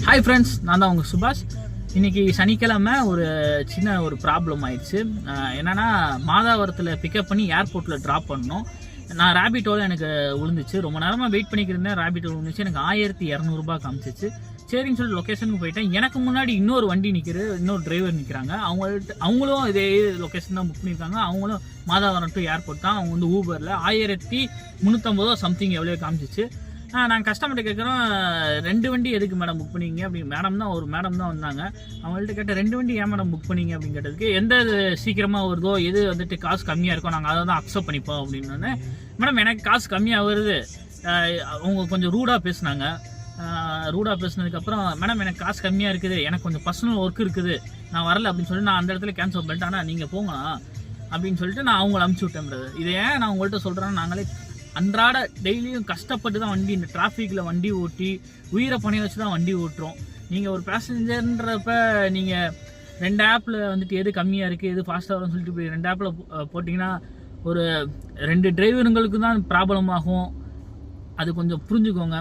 Hi friends, நான் தான் உங்கள் சுபாஷ். இன்றைக்கி சனிக்கிழமை சின்ன ஒரு ப்ராப்ளம் ஆயிடுச்சு. என்னென்னா, மாதாவரத்தில் பிக்கப் பண்ணி ஏர்போர்ட்டில் ட்ராப் பண்ணோம். நான் ரேபிட்டோவில் எனக்கு விழுந்துச்சு. ரொம்ப நேரமாக வெயிட் பண்ணிக்கிருந்தேன். ரேபிட்டோவில் விழுந்துச்சு. எனக்கு 1200 காமிச்சிச்சு. சரின்னு சொல்லிட்டு லொக்கேஷனுக்கு போயிட்டேன். எனக்கு முன்னாடி இன்னொரு வண்டி இன்னொரு டிரைவர் நிற்கிறாங்க. அவங்களும் இதே லொக்கேஷன் தான் புக் பண்ணியிருக்காங்க. அவங்களும் மாதாவரம் டு ஏர்போர்ட் தான். அவங்க ஊபரில் 1350 சம்திங் எவ்வளோ காமிச்சிச்சு. நான் கஸ்டமர்கிட்ட கேட்குறோம், 2 வண்டி எதுக்கு மேடம் புக் பண்ணிங்க அப்படின்னு. ஒரு மேடம் தான் வந்தாங்க. அவங்கள்ட்ட கேட்ட 2 வண்டி ஏன் மேடம் புக் பண்ணிங்க அப்படின்னு கேட்டதுக்கு, எந்த சீக்கிரமாக வருதோ எது காசு கம்மியாக இருக்கோ நாங்கள் அதை தான் அக்செப்ட் பண்ணிப்போம் அப்படின்னு. மேடம் எனக்கு காசு கம்மியாக வருது. அவங்க கொஞ்சம் ரூடாக பேசினாங்க. ரூடாக பேசினதுக்கப்புறம், மேடம் எனக்கு காசு கம்மியாக இருக்குது, எனக்கு கொஞ்சம் பர்சனல் ஒர்க் இருக்குது, நான் வரல அப்படின்னு சொல்லிட்டு நான் அந்த இடத்துல கேன்சல் பண்ணிட்டேன். ஆனால் நீங்கள் போங்கண்ணா அப்படின்னு சொல்லிட்டு நான் அவங்கள அனுப்பிச்சி விட்டேன். இதை ஏன் நான் உங்கள்கிட்ட சொல்கிறேன்னா, நாங்களே அன்றாட டெய்லியும் கஷ்டப்பட்டு தான் இந்த டிராஃபிக்கில் வண்டி ஓட்டி உயிரை பணிய வச்சு தான் வண்டி ஓட்டுறோம். நீங்கள் ஒரு பேசஞ்சர்ன்றப்ப நீங்கள் 2 ஆப்பில் எது கம்மியாக இருக்குது, எது ஃபாஸ்ட்டாக வரும்னு சொல்லிட்டு போய் 2 ஆப்பில் போட்டிங்கன்னா ஒரு 2 டிரைவருங்களுக்கு தான் ப்ராப்ளம் ஆகும். அது கொஞ்சம் புரிஞ்சுக்கோங்க.